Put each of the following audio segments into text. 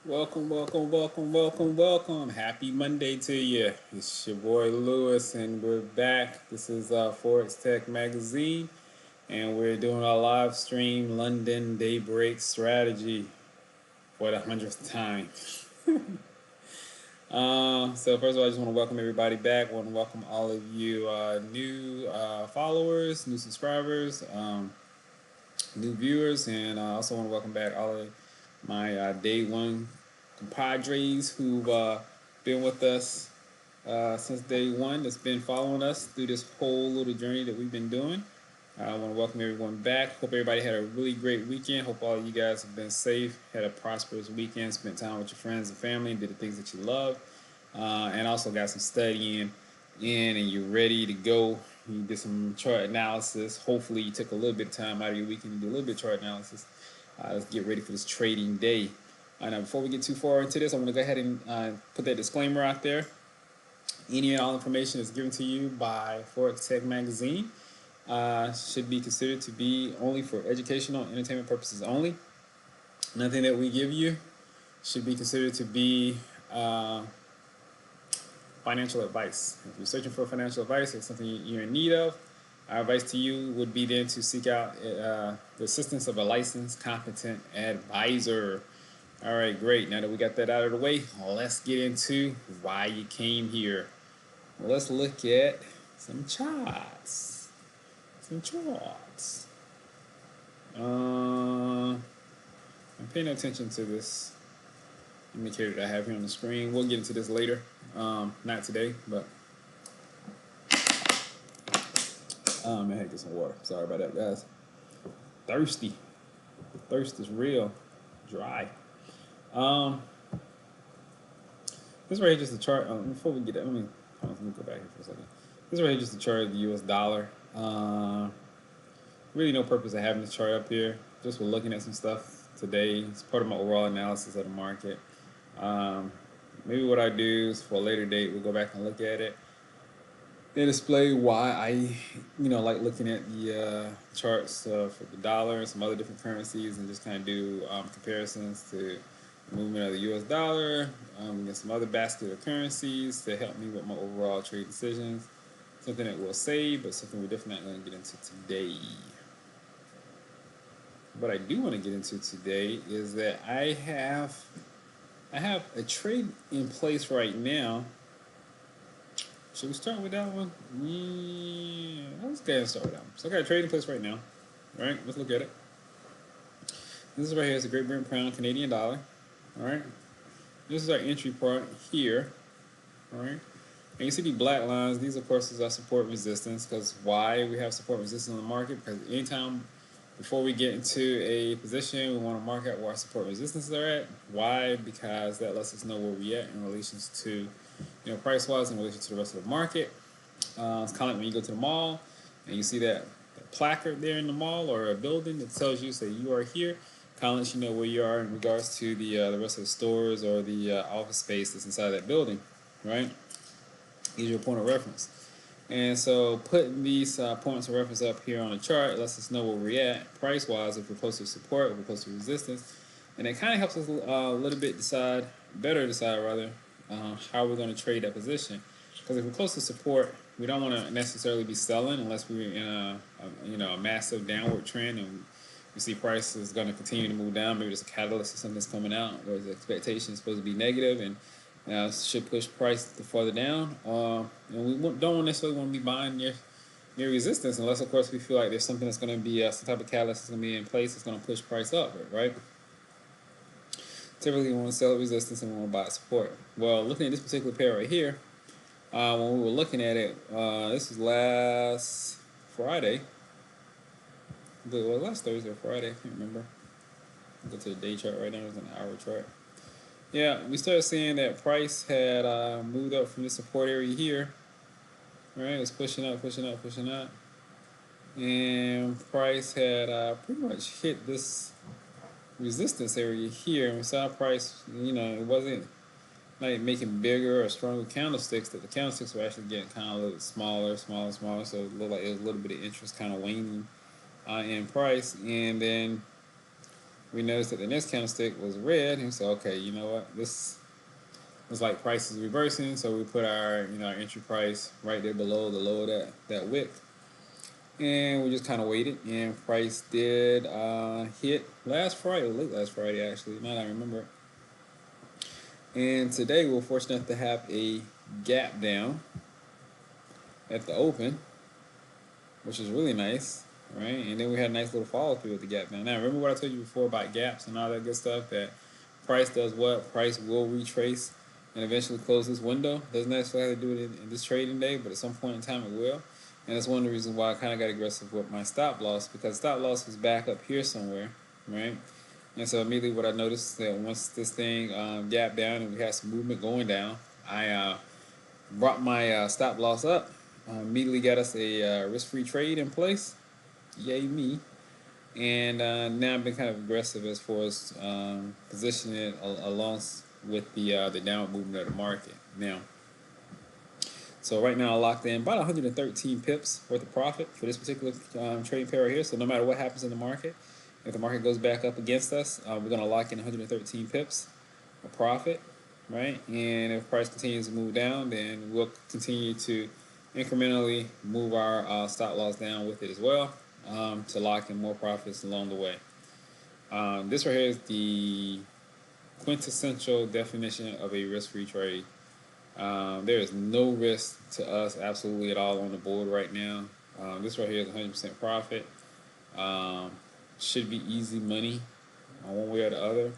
Welcome, welcome, welcome, welcome, welcome. Happy Monday to you. It's your boy Lewis, and we're back. This is Forex Tech Magazine, and we're doing our live stream London Daybreak Strategy for the 100th time. So first of all, I just want to welcome everybody back. I want to welcome all of you new followers, new subscribers, new viewers, and I also want to welcome back all of my day one compadres who've been with us since day one, that's been following us through this whole little journey that we've been doing. I want to welcome everyone back. Hope everybody had a really great weekend. Hope all of you guys have been safe, had a prosperous weekend, spent time with your friends and family, and did the things that you love, and also got some studying in, and you're ready to go. You did some chart analysis. Hopefully, you took a little bit of time out of your weekend to do a little bit of chart analysis. Let's get ready for this trading day. Now, before we get too far into this, I'm going to go ahead and put that disclaimer out there. Any and all information is given to you by Forex Tech Magazine. Should be considered to be only for educational and entertainment purposes only. Nothing that we give you should be considered to be financial advice. If you're searching for financial advice, it's something you're in need of, our advice to you would be then to seek out the assistance of a licensed, competent advisor. All right, great. Now that we got that out of the way, let's get into why you came here. Let's look at some charts. Some charts. I'm paying attention to this indicator that I have here on the screen. We'll get into this later. Not today, but man, I had to get some water. Sorry about that, guys. Thirsty. Thirst is real. Dry. Um, this right here just a chart. Before we get that, let me go back here for a second. This right here just a chart of the U.S. dollar. Really no purpose of having this chart up here. Just we're looking at some stuff today. It's part of my overall analysis of the market. Maybe what I do is for a later date, we'll go back and look at it and display why I, like looking at the charts for the dollar and some other different currencies, and just kind of do comparisons to the movement of the U.S. dollar against some other basket of currencies to help me with my overall trade decisions. Something that we'll save, but something we're definitely not going to get into today. What I do want to get into today is that I have a trade in place right now. Should we start with that one? Yeah, let's go ahead and start with that one. So I got a trade in place right now. All right, let's look at it. This is right here. It's a Great Britain pound, Canadian dollar. All right. This is our entry part here. All right. And you see the black lines. These, of course, is our support resistance. Because why we have support resistance in the market? Because anytime before we get into a position, we want to mark out where our support resistances are at. Why? Because that lets us know where we're at in relation to, price-wise in relation to the rest of the market. It's kind of like when you go to the mall and you see that placard there in the mall or a building that tells you, say, you are here. Kind of lets you know where you are in regards to the rest of the stores or the office space that's inside that building, right? Gives you a point of reference. And so putting these points of reference up here on the chart lets us know where we're at price-wise, if we're close to support, if we're close to resistance. And it kind of helps us a little bit decide how we're going to trade that position. Because if we're close to support, we don't want to necessarily be selling unless we're in a massive downward trend and we see price is going to continue to move down. Maybe there's a catalyst or something that's coming out where the expectation is supposed to be negative and should push price further down. And we don't necessarily want to be buying near resistance unless, of course, we feel like there's something that's going to be some type of catalyst that's going to be in place that's going to push price up, right? Typically, we want to sell at resistance and we want to buy at support. Well, looking at this particular pair right here, when we were looking at it, this was last Friday. Well, last Thursday or Friday, I can't remember. Go to the day chart right now. It's an hour chart. Yeah, we started seeing that price had moved up from the support area here. Right, it was pushing up, pushing up, pushing up. And price had pretty much hit this resistance area here. And we saw price, it wasn't like making bigger or stronger candlesticks, that the candlesticks were actually getting kind of a little smaller. So it looked like it was a little bit of interest kind of waning in price. And then we noticed that the next candlestick was red, and we said, okay, you know what, this was like price is reversing, so we put our our entry price right there below the low of that wick, and we just kind of waited, and price did hit last Friday, late last Friday actually, now that I remember it. And today we were fortunate enough to have a gap down at the open, which is really nice, right? And then we had a nice little follow through with the gap down. Now, remember what I told you before about gaps and all that good stuff? That price does what? Price will retrace and eventually close this window. Doesn't necessarily have to do it in this trading day, but at some point in time it will. And that's one of the reasons why I kind of got aggressive with my stop loss, because stop loss was back up here somewhere, right? And so immediately what I noticed is that once this thing gapped down and we had some movement going down, I brought my stop loss up. Immediately got us a risk-free trade in place. Yay me. And now I've been kind of aggressive as far as positioning it along with the downward movement of the market. Now, so right now I locked in about 113 pips worth of profit for this particular trading pair right here. So no matter what happens in the market, if the market goes back up against us, we're going to lock in 113 pips of profit, right? And if price continues to move down, then we'll continue to incrementally move our stop loss down with it as well, to lock in more profits along the way. This right here is the quintessential definition of a risk-free trade. There is no risk to us absolutely at all on the board right now. This right here is 100% profit. Should be easy money one way or the other.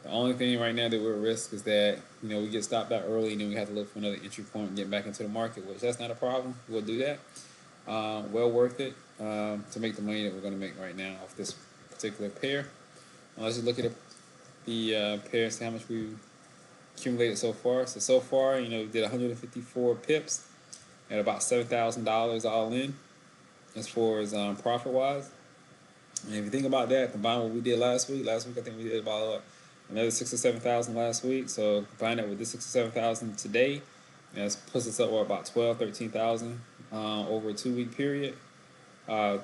The only thing right now that we're at risk is that we get stopped out early and then we have to look for another entry point and get back into the market, which that's not a problem. We'll do that. Well worth it to make the money that we're going to make right now off this particular pair. Let's just look at the pair and see how much we accumulated so far. So far, we did 154 pips at about $7,000 all in as far as profit wise. And if you think about that, combine what we did last week I think we did about another 6,000 or 7,000 last week. So combine that with the 6,000 or 7,000 today, that puts us up to about 12,000, 13,000 over a 2-week period. 12,000,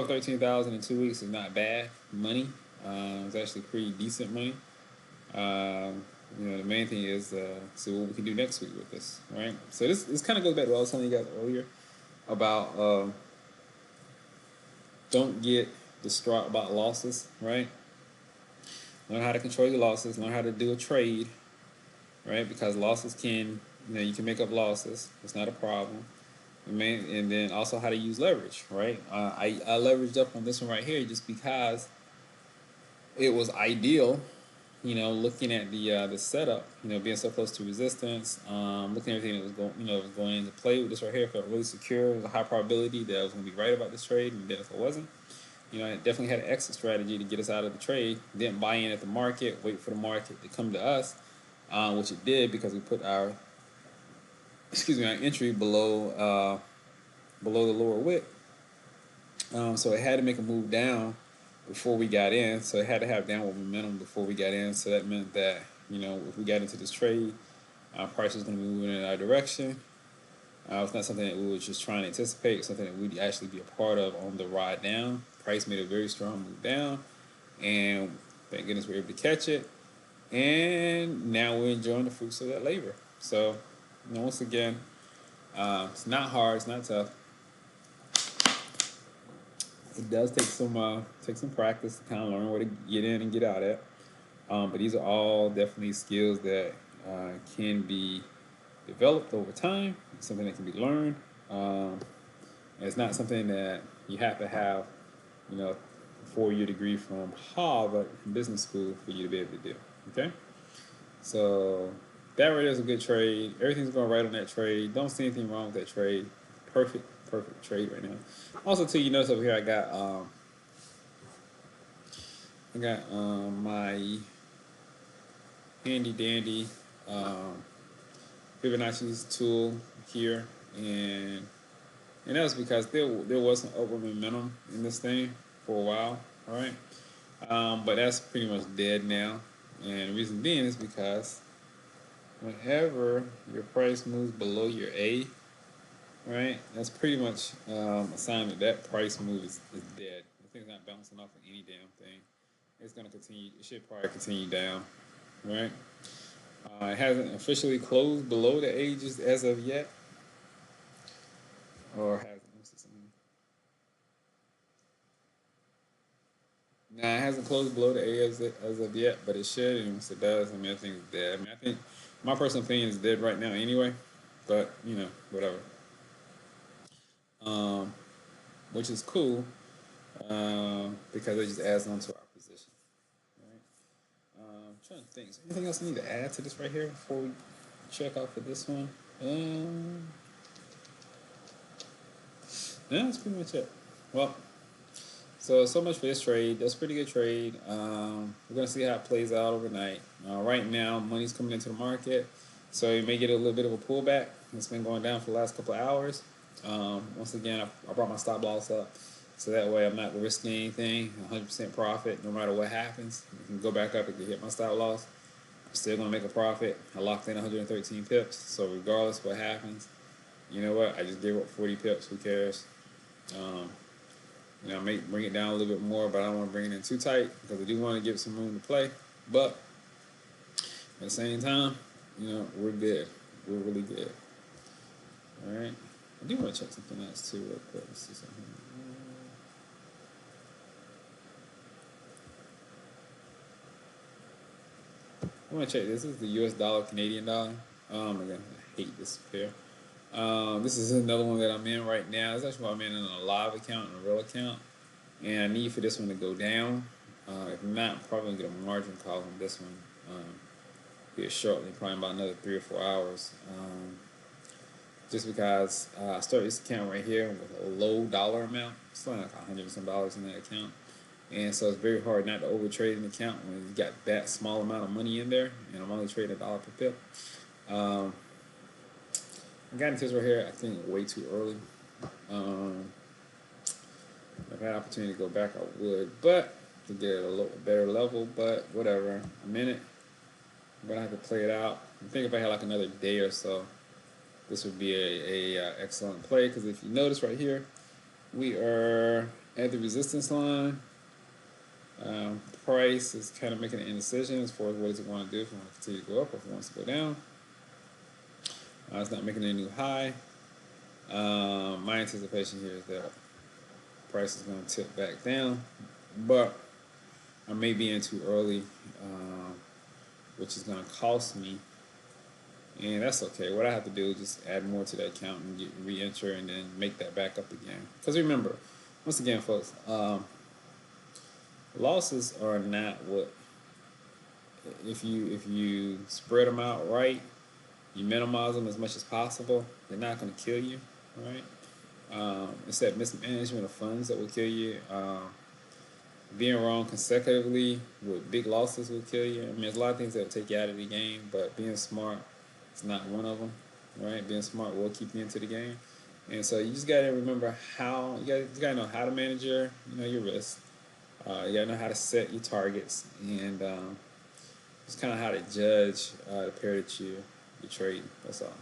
13,000 in 2 weeks is not bad money. It's actually pretty decent money. The main thing is see what we can do next week with this, right? So this kind of goes back to what I was telling you guys earlier about don't get distraught about losses, right? Learn how to control your losses. Learn how to do a trade, right? Because losses can, you can make up losses. It's not a problem. And then also how to use leverage, right? I leveraged up on this one right here just because it was ideal. Looking at the setup, being so close to resistance, looking at everything that was going into play with this right here, felt really secure. It was a high probability that I was going to be right about this trade, and then if I wasn't, I definitely had an exit strategy to get us out of the trade. Didn't buy in at the market, wait for the market to come to us, which it did because we put our entry below the lower wick. So it had to make a move down before we got in, so it had to have downward momentum before we got in. So that meant that if we got into this trade, price was going to be moving in our direction. It's not something that we were just trying to anticipate. It's something that we'd actually be a part of on the ride down. Price made a very strong move down, and thank goodness we were able to catch it. And now we're enjoying the fruits of that labor. So, once again, it's not hard. It's not tough. It does take some practice to kind of learn where to get in and get out at. But these are all definitely skills that can be developed over time. It's something that can be learned. It's not something that you have to have, a 4-year degree from Harvard Business School for you to be able to do. Okay? So that right there is a good trade. Everything's going right on that trade. Don't see anything wrong with that trade. Perfect trade right now. Also, too, you notice over here I got my handy dandy Fibonacci's tool here, and that was because there was some upward momentum in this thing for a while, all right? But that's pretty much dead now, and the reason being is because whenever your price moves below your A, right, that's pretty much a sign that price move is dead. The thing's not bouncing off of any damn thing. It's gonna continue. It should probably continue down, right? It hasn't officially closed below the ages as of yet, or has it? Let me see something. Nah, it hasn't closed below the A as of yet, but it should, and once it does, I mean, I think it's dead. I mean, I think my personal opinion is dead right now anyway, but you know, whatever. Um, which is cool because it just adds on to our position. Right? Trying to think. Is there anything else I need to add to this right here before we check out for this one? No, that's pretty much it. Well, so much for this trade. That's a pretty good trade. We're gonna see how it plays out overnight. Right now, money's coming into the market, so you may get a little bit of a pullback. It's been going down for the last couple of hours. Once again, I brought my stop loss up, so that way I'm not risking anything. 100% profit, no matter what happens. I can go back up and hit my stop loss. I'm still gonna make a profit. I locked in 113 pips, so regardless of what happens, you know what? I just gave up 40 pips. Who cares? Um, you know, I may bring it down a little bit more, but I don't want to bring it in too tight because I do want to give it some room to play. But at the same time, you know, we're good. We're really good. All right. I do want to check something else too, real quick. Let's see something. I want to check this. This is the U.S. dollar, Canadian dollar. Oh my god, I hate this pair. This is another one that I'm in right now. It's actually what I'm in a live account and a real account. And I need for this one to go down. If not, I'm probably gonna get a margin call on this one here shortly, probably about another 3 or 4 hours. Just because I started this account right here with a low dollar amount. It's only like $100 and some in that account. And so it's very hard not to overtrade an account when you got that small amount of money in there. And I'm only trading $1 per pip. I got into this right here, I think, way too early. If I had an opportunity to go back, I would, but to get a little better level. But whatever, I'm in it. I'm gonna have to play it out. I think if I had like another day or so, this would be a excellent play. Because if you notice right here, we are at the resistance line. Price is kind of making an indecision as far as what does it want to do. If it wants to continue to go up or if it wants to go down. It's not making a new high. My anticipation here is that price is going to tip back down, but I may be in too early, which is going to cost me, and that's okay. What I have to do is just add more to that account and get re-enter and then make that back up again. Because remember, once again, folks, losses are not what if you spread them out right, you minimize them as much as possible. They're not going to kill you, right? It's that mismanagement of funds that will kill you. Being wrong consecutively with big losses will kill you. I mean, there's a lot of things that will take you out of the game, but being smart is not one of them, right? Being smart will keep you into the game, and so you just gotta remember how you gotta know how to manage your risk. You gotta know how to set your targets, and just kind of how to judge the pair that you're trading. That's all.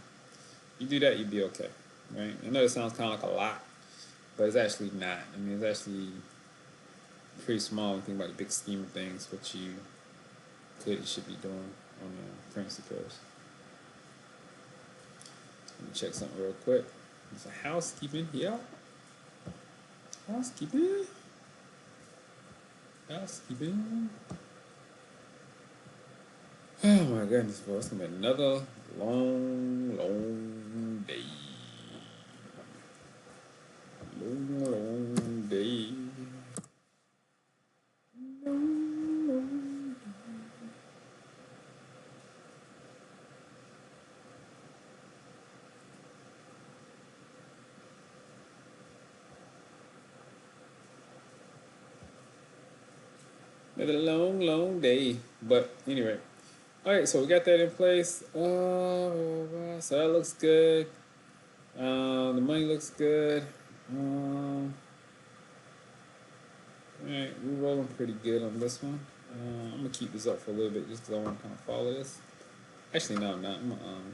You do that, you'll be okay, right? I know it sounds kind of like a lot, but it's actually not. I mean, it's actually pretty small when you think about the big scheme of things, what you could and should be doing on currency pairs. Let me check something real quick. There's a housekeeping here. Housekeeping. Housekeeping. Oh my goodness, boy. It's going to be another long day. Long day. Another long day. But anyway. Alright, so we got that in place. So that looks good. The money looks good. Alright, we're rolling pretty good on this one. I'm gonna keep this up for a little bit just because I want to kind of follow this. Actually, no, I'm not. I'm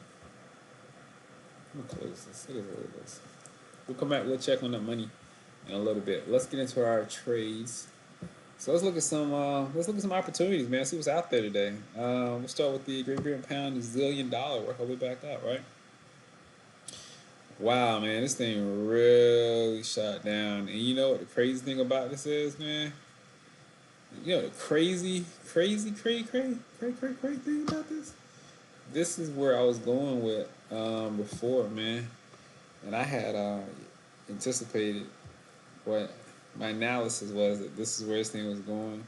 gonna close this. It is what it is. We'll come back. We'll check on that money in a little bit. Let's get into our trades. So let's look at some opportunities, man. See what's out there today. We'll start with the Great Britain pound, zillion dollar. Work our way back up, right? Wow, man, this thing really shot down. And you know what the crazy thing about this is, man? You know the crazy thing about this? This is where I was going with before, man. And I had anticipated what my analysis was that this is where this thing was going.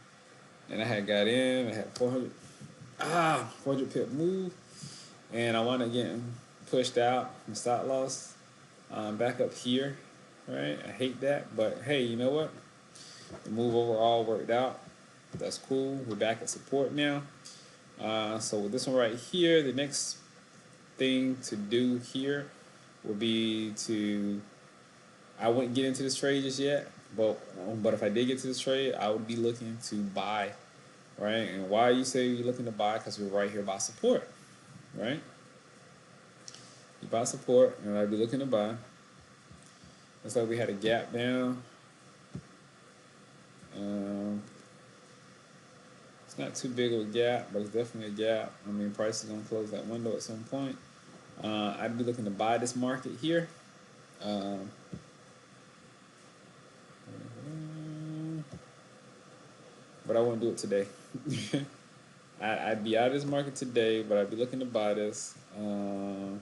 And I had got in, I had 400 pip move, and I wound up getting pushed out from stop loss back up here, right? I hate that, but hey, you know what? The move overall worked out. That's cool. We're back at support now. So with this one right here, the next thing to do here would be to, I wouldn't get into this trade just yet, but if I did get to this trade, I would be looking to buy, right? And why you say you're looking to buy? Because we're right here by support, right? You buy support, and I'd be looking to buy. Looks like we had a gap down. It's not too big of a gap, but it's definitely a gap. I mean, price is gonna close that window at some point. I'd be looking to buy this market here. Um, but I wouldn't do it today. I'd be out of this market today, but I'd be looking to buy this. Because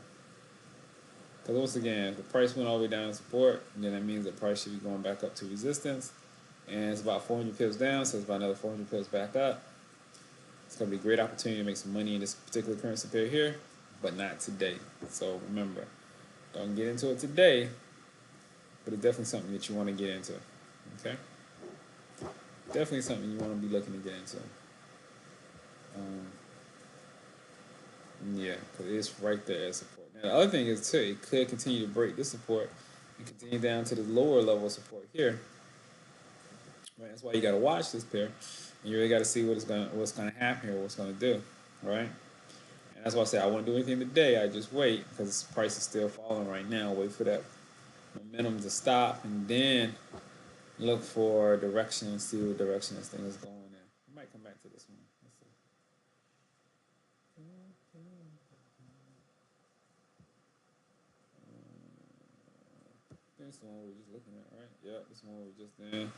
once again, if the price went all the way down to support, then that means the price should be going back up to resistance. And it's about 400 pips down, so it's about another 400 pips back up. It's going to be a great opportunity to make some money in this particular currency pair here, but not today. So remember, don't get into it today, but it's definitely something that you want to get into. Okay? Definitely something you want to be looking to get into. Yeah, because it's right there as support. Now, the other thing is, too, it could continue to break this support and continue down to the lower level of support here. Right? That's why you got to watch this pair. And you really got to see what's gonna happen here, what's gonna do, right? And that's why I say I won't do anything today. I just wait because price is still falling right now. Wait for that momentum to stop, and then look for direction and see what direction this thing is going in. I might come back to this one. Let's see. This is the one we were just looking at, right? Yeah, this one we were just in.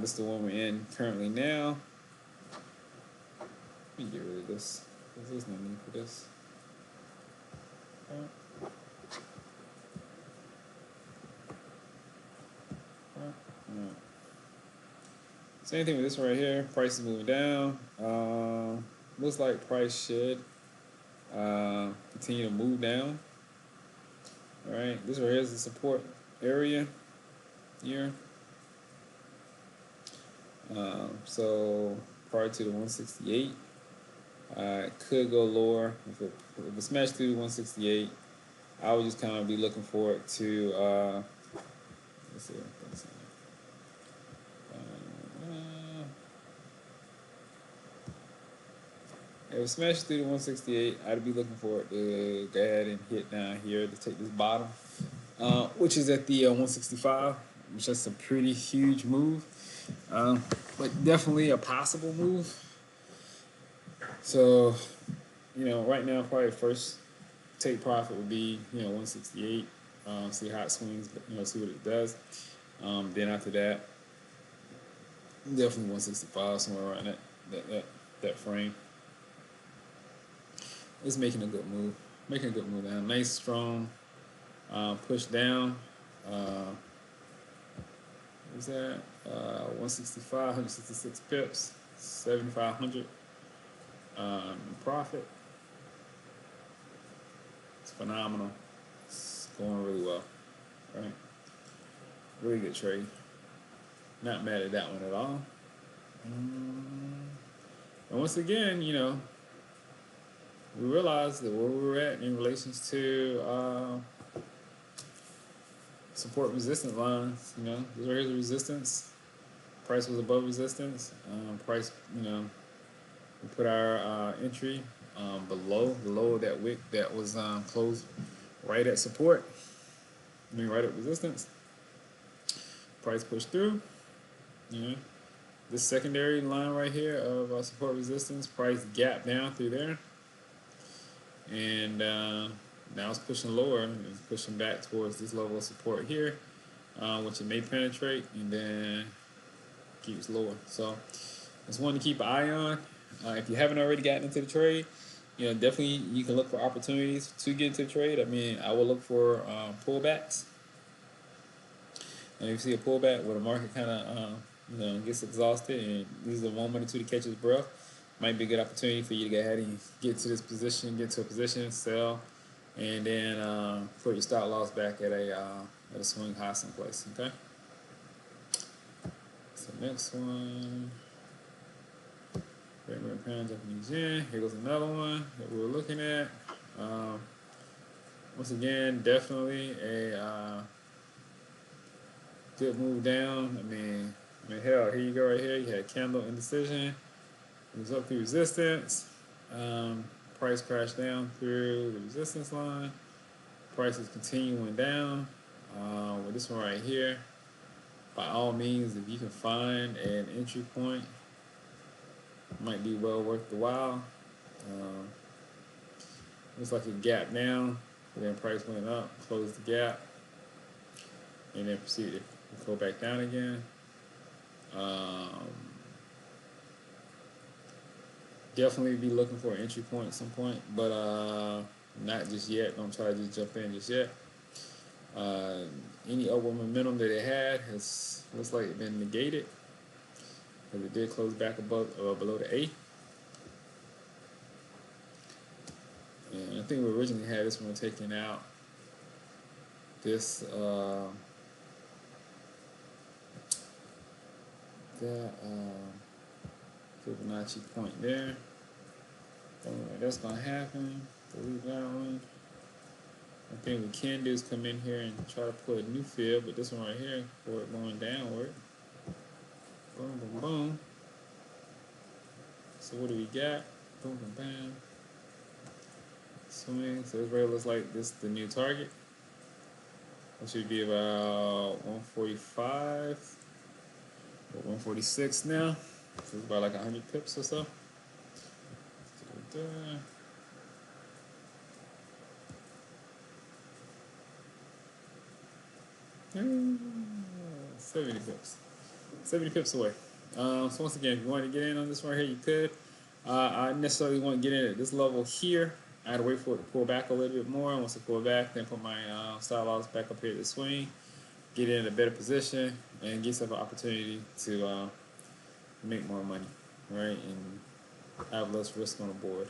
This is the one we're in currently now. Let me get rid of this. There's no need for this. Same thing with this one right here. Price is moving down. Looks like price should continue to move down. All right, this right here is the support area here. So prior to the 168, it could go lower. If it smashed through 168, I would just kind of be looking for it to let's see. If it smashes through the 168, I'd be looking for it to go ahead and hit down here to take this bottom, which is at the 165, which is a pretty huge move, but definitely a possible move. So, right now, probably first take profit would be 168. See how it swings, see what it does. Then after that, definitely 165, somewhere around that frame. It's making a good move. Making a good move down. Nice, strong push down. What's that? 165, 166 pips, 7,500 profit. It's phenomenal. It's going really well. Right? Really good trade. Not mad at that one at all. And once again, we realized that where we were at in relations to support resistance lines, this right here's the resistance. Price was above resistance. Price, we put our entry below the low of that wick that was closed right at support. Right at resistance. Price pushed through. this secondary line right here of support resistance. Price gap down through there, and now it's pushing lower. It's pushing back towards this level of support here, which it may penetrate, and then keeps lower. So it's one to keep an eye on. If you haven't already gotten into the trade, definitely you can look for opportunities to get into the trade. I mean, I will look for pullbacks. And if you see a pullback where the market kind of gets exhausted and needs a moment or two to catch its breath, might be a good opportunity for you to go ahead and get to this position, get to a position, sell, and then put your stop loss back at a swing high someplace. Okay. So next one, Great Pound Japanese Yen. Here goes another one that we were looking at. Once again, definitely a good move down. I mean, hell, here you go right here. You had candle indecision. It was up through resistance. Price crashed down through the resistance line. Price is continuing down. With this one right here, by all means, if you can find an entry point, it might be well worth the while. Looks like a gap down, but then price went up, closed the gap, and then proceeded to go back down again. Definitely be looking for an entry point at some point, but not just yet. Don't try to just jump in just yet. Any upward momentum that it had looks like it's been negated, because it did close back above below the A. And I think we originally had this one taken out. This Fibonacci point there. Don't look like that's gonna happen. Delete that one. I think we can do is come in here and try to put a new fib, but this one right here, for it going downward. Boom, boom, boom. So what do we got? Boom, boom, bam. Swing. So this right looks like this is the new target. It should be about 145 or 146 now. So it's about like 100 pips or so. 70 pips. 70 pips away. So once again, if you want to get in on this one here, you could. I necessarily want to get in at this level here. I had to wait for it to pull back a little bit more. Once it pull back, then put my stop loss back up here to the swing, get in a better position, and get yourself an opportunity to make more money, right? And have less risk on the board.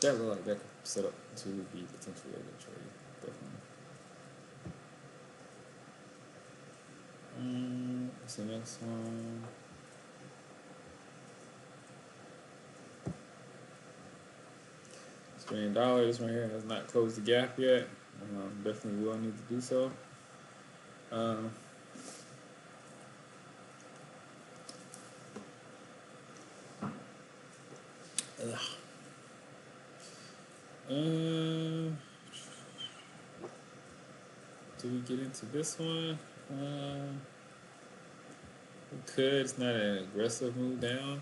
That looked like that could set up to be potentially a good trade, definitely. What's the next one? $1 right here has not closed the gap yet. Definitely will need to do so. Do we get into this one? We could. It's not an aggressive move down.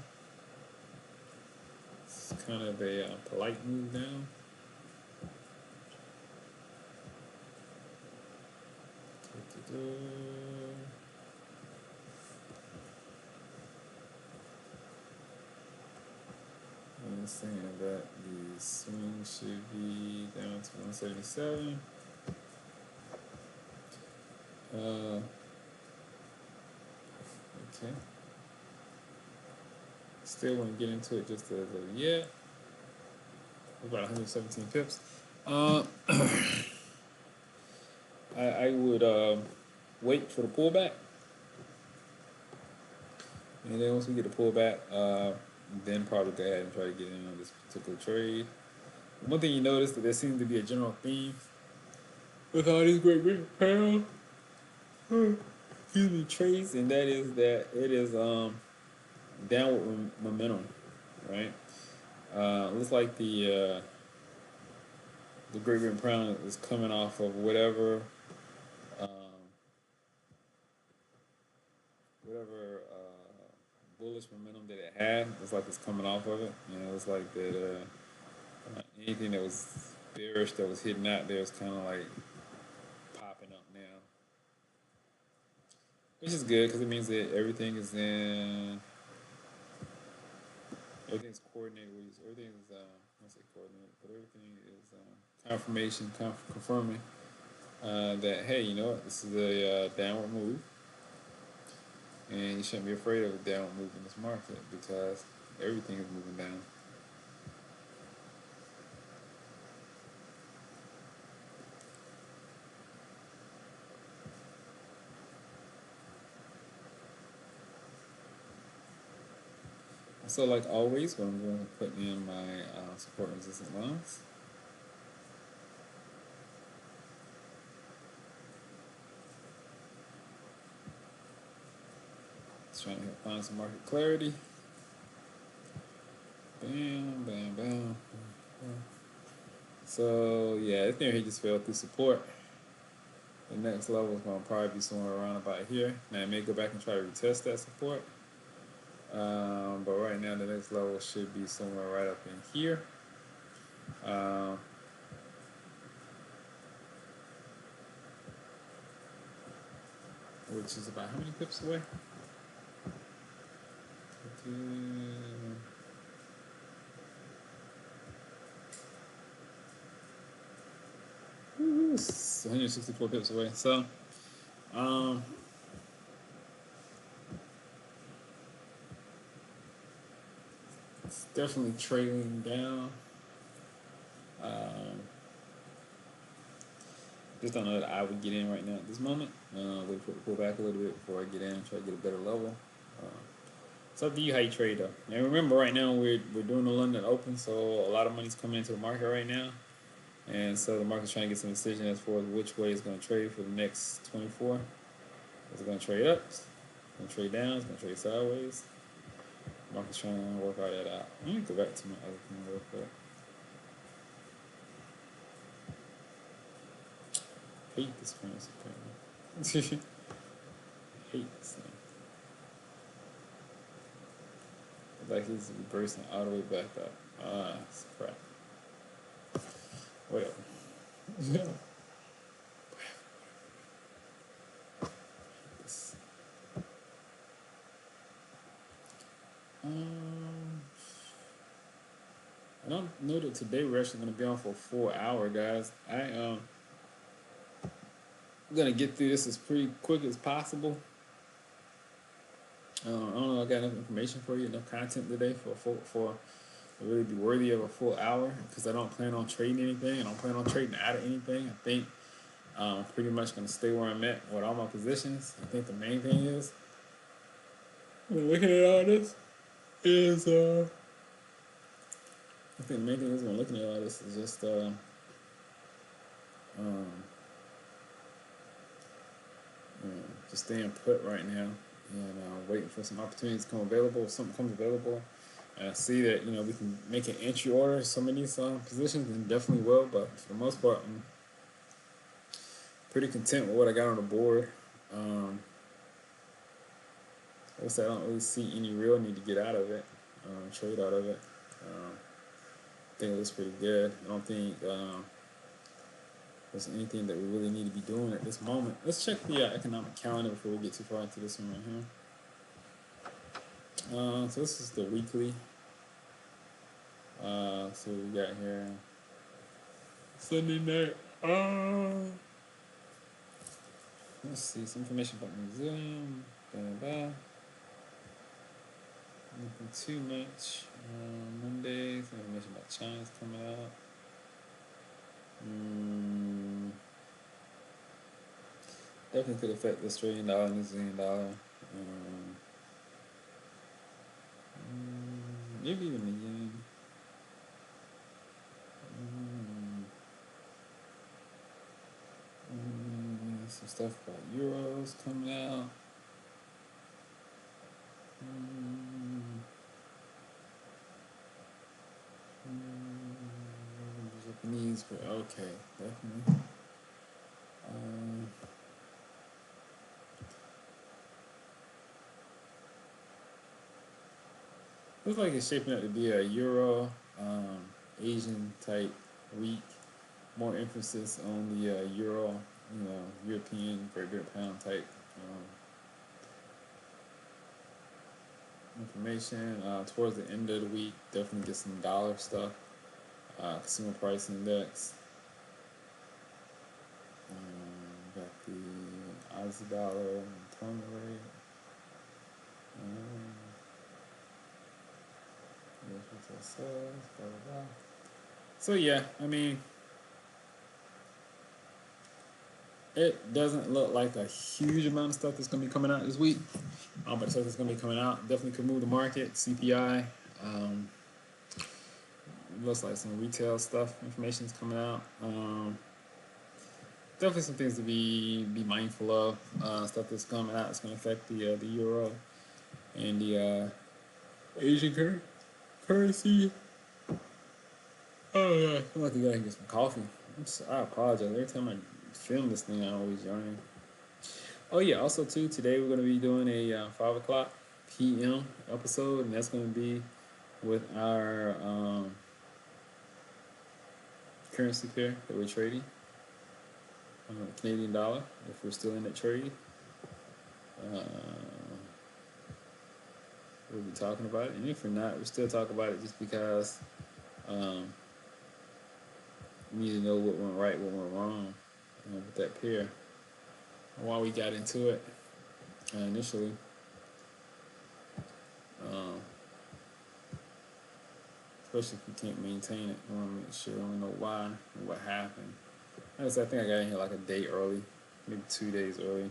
It's kind of a polite move down. I'm saying that the swing should be down to 177. Okay. Still wouldn't get into it just as of yet. About 117 pips. I would wait for the pullback, and then once we get the pullback, then probably go ahead and try to get in on this particular trade. One thing you notice that there seems to be a general theme with all these great pound trades, and that is that it is downward momentum, right? Looks like the Great Pound is coming off of whatever whatever bullish momentum that it had. It's like it's coming off of it. You know, it's like that. Anything that was bearish that was hitting out there is kind of like popping up now, which is good because it means that everything's coordinated with everything is I don't say coordinated, but everything is confirmation, confirming that hey, you know what, this is a downward move, and you shouldn't be afraid of a downward move in this market because everything is moving down. So, like always, what I'm going to put in my support and resistance lines. Just trying to find some market clarity. Bam, bam, bam. So, yeah, this thing here just fell through support. The next level is going to probably be somewhere around about here. Now, I may go back and try to retest that support. But right now, the next level should be somewhere right up in here. Which is about how many pips away? 164 pips away. So, it's definitely trailing down. Just don't know that I would get in right now at this moment. Wait for it to pull back a little bit before I get in and try to get a better level. It's up to you how you trade though. And remember, right now we're doing the London Open, so a lot of money's coming into the market right now, and so the market's trying to get some decision as far as which way it's going to trade for the next 24. Is it going to trade up? It's going to trade down? It's going to trade sideways? The market's trying to work all that out. Let me go back to my other thing real quick. Hate this currency apparently. Hate this thing. It's like he's reversing all the way back up. Ah, it's crap. Whatever. This. I don't know that today we're actually going to be on for a full hour, guys. I'm going to get through this as pretty quick as possible. I don't know. I got enough information for you, enough content today for really be worthy of a full hour because I don't plan on trading anything. I don't plan on trading out of anything. I think I'm pretty much going to stay where I'm at with all my positions. I think the main thing is looking at all this is I think the main thing is when looking at all this is just just staying put right now and waiting for some opportunities to come available. If something comes available, and I see that we can make an entry order in some of these positions, then definitely will. But for the most part, I'm pretty content with what I got on the board. Like I said, I don't really see any real need to get out of it, trade out of it. I think it looks pretty good. I don't think there's anything that we really need to be doing at this moment. Let's check the economic calendar before we get too far into this one right here. So this is the weekly. So we got here Sunday night. Let's see some information about New Zealand. Nothing too much. Monday, some information about China's coming out. Definitely could affect the Australian dollar, New Zealand dollar. Maybe even the yen. Some stuff about euros coming out. Japanese, but okay, definitely. Looks like it's shaping up to be a Euro, um, Asian type week. More emphasis on the Euro, European Great Britain pound type information. Towards the end of the week, definitely get some dollar stuff. Consumer price index. Got the Aussie dollar, employment rate. Um, retail sales, blah blah blah. So yeah, I mean, it doesn't look like a huge amount of stuff that's going to be coming out this week. But stuff that's going to be coming out definitely could move the market. CPI, um, looks like some retail stuff information is coming out. Definitely some things to be mindful of. Stuff that's coming out is going to affect the euro and the Asian currency. Oh yeah, I'm about to go and get some coffee. I apologize. Every time I film this thing, I always yarn. Oh yeah, also too, today we're gonna be doing a 5 o'clock p.m. episode, and that's gonna be with our currency pair that we're trading, Canadian dollar. If we're still in that trade, uh, we'll be talking about it, and if we're not, we'll still talk about it just because um, we need to know what went right, what went wrong with that pair. Why we got into it initially. Um, Especially if you can't maintain it. I want to make sure I know why and what happened. I think I got in here like a day early, maybe 2 days early.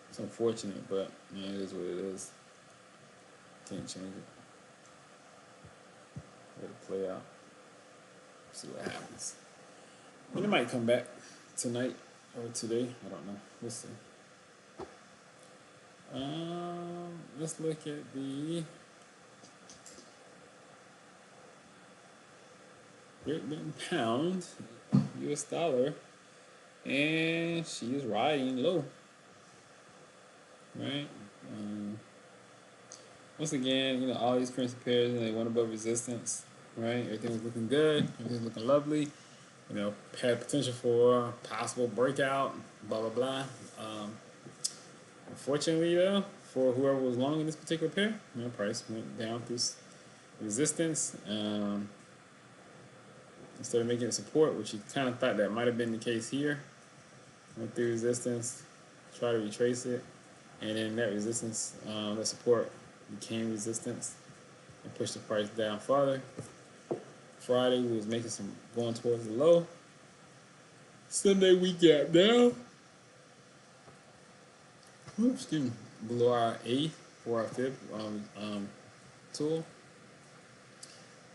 It's unfortunate, but it is what it is. Can't change it. Let it play out. See what happens. And it might come back tonight or today. I don't know. We'll see. Let's look at the Great Britain pound, US dollar, and she is riding low. Right? Once again, all these currency pairs, they went above resistance. Right? Everything was looking good. Everything was looking lovely. Had potential for possible breakout. Blah blah blah. Unfortunately, though, for whoever was long in this particular pair, price went down through resistance. Instead of making it support, which you kind of thought that might have been the case here, went through resistance, try to retrace it, and then that resistance, that support became resistance and pushed the price down farther. Friday we was making some going towards the low. Sunday we got down. Excuse me, below our A for our fib tool.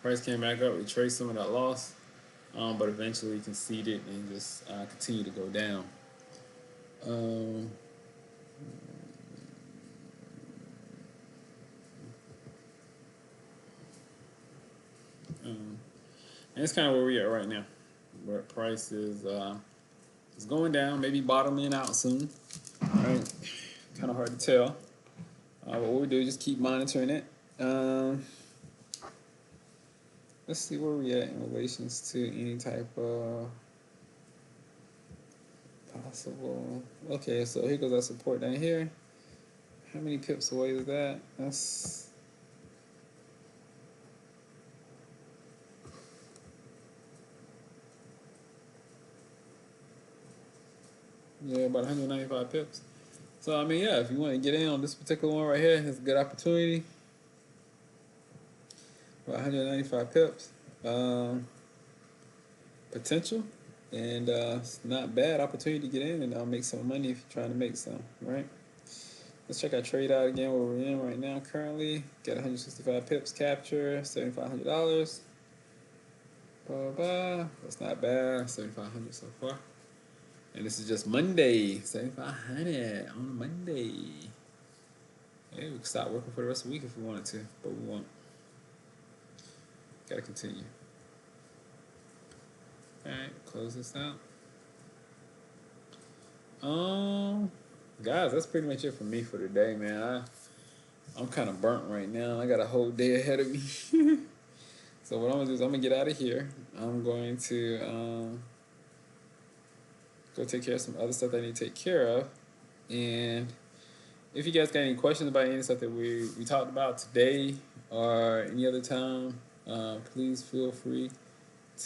Price came back up, retraced some of that loss, but eventually conceded and just continued to go down. And it's kind of where we're at right now. Where price is going down, maybe bottoming out soon. Right? Kind of hard to tell. What we do is just keep monitoring it. Let's see where we at in relations to any type of possible. Okay, so here goes our support down here. How many pips away is that? That's about 195 pips. So I mean, if you want to get in on this particular one right here, it's a good opportunity. About 195 pips. Potential, and it's not bad opportunity to get in and make some money if you're trying to make some, right? Let's check our trade out again where we're in right now currently. Got 165 pips capture, $7,500. That's not bad, 7,500 so far. And this is just Monday, 7,500 on a Monday. Hey, we can stop working for the rest of the week if we wanted to, but we won't. Gotta continue. Alright, close this out. Guys, that's pretty much it for me for today, man. I'm kind of burnt right now. I got a whole day ahead of me. So what I'm gonna do is I'm gonna get out of here. I'm going to go take care of some other stuff that I need to take care of. And if you guys got any questions about any stuff that we talked about today or any other time, please feel free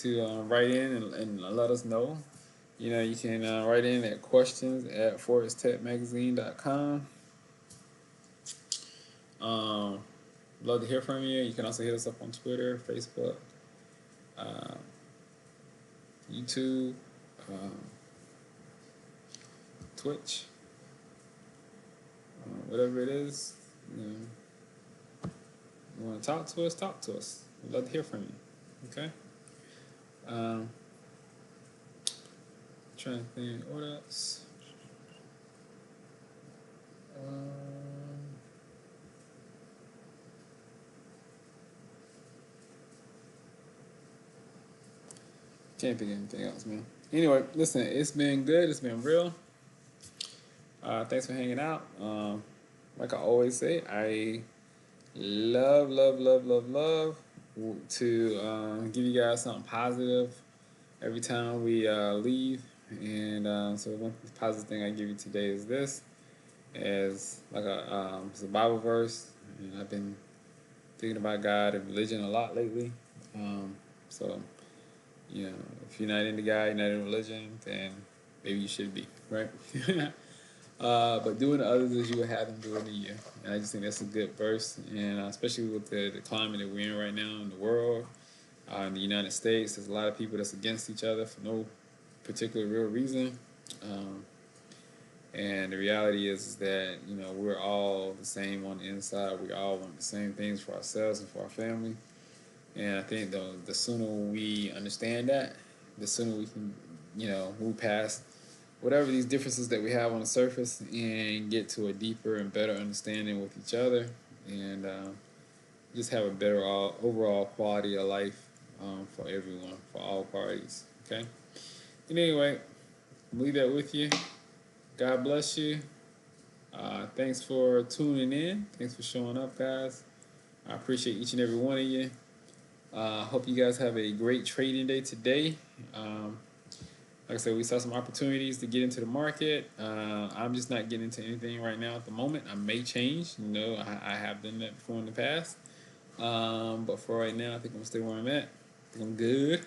to write in and let us know. You know, you can write in at questions@foresttechmagazine.com. Um, Love to hear from you. You can also hit us up on Twitter, Facebook, uh, YouTube, um, Twitch, whatever it is. You know, you want to talk to us, talk to us. We'd love to hear from you. Okay? Um, Trying to think, what else? Um, can't think of anything else, man. Anyway, listen, it's been good. It's been real. Thanks for hanging out. Like I always say, I love, love, love, love, love to give you guys something positive every time we leave. And so one positive thing I give you today is this, as like it's a Bible verse, and I've been thinking about God and religion a lot lately. So you know, if you're not into God, you're not in religion, then maybe you should be, right? But doing to others as you would have them do unto you. And I just think that's a good verse. And especially with the climate that we're in right now in the world, in the United States, there's a lot of people that's against each other for no particular real reason. Um, and the reality is that, you know, we're all the same on the inside. We all want the same things for ourselves and for our family. And I think the sooner we understand that, the sooner we can, you know, move past whatever these differences that we have on the surface and get to a deeper and better understanding with each other, and just have a better overall quality of life for everyone, for all parties. Okay. And anyway, leave that with you. God bless you. Thanks for tuning in. Thanks for showing up, guys. I appreciate each and every one of you. Hope you guys have a great trading day today. Like I said, we saw some opportunities to get into the market. I'm just not getting into anything right now at the moment. I may change. You know, I have done that before in the past. But for right now, I think I'm stay where I'm at. I think I'm good.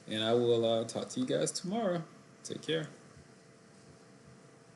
And I will talk to you guys tomorrow. Take care.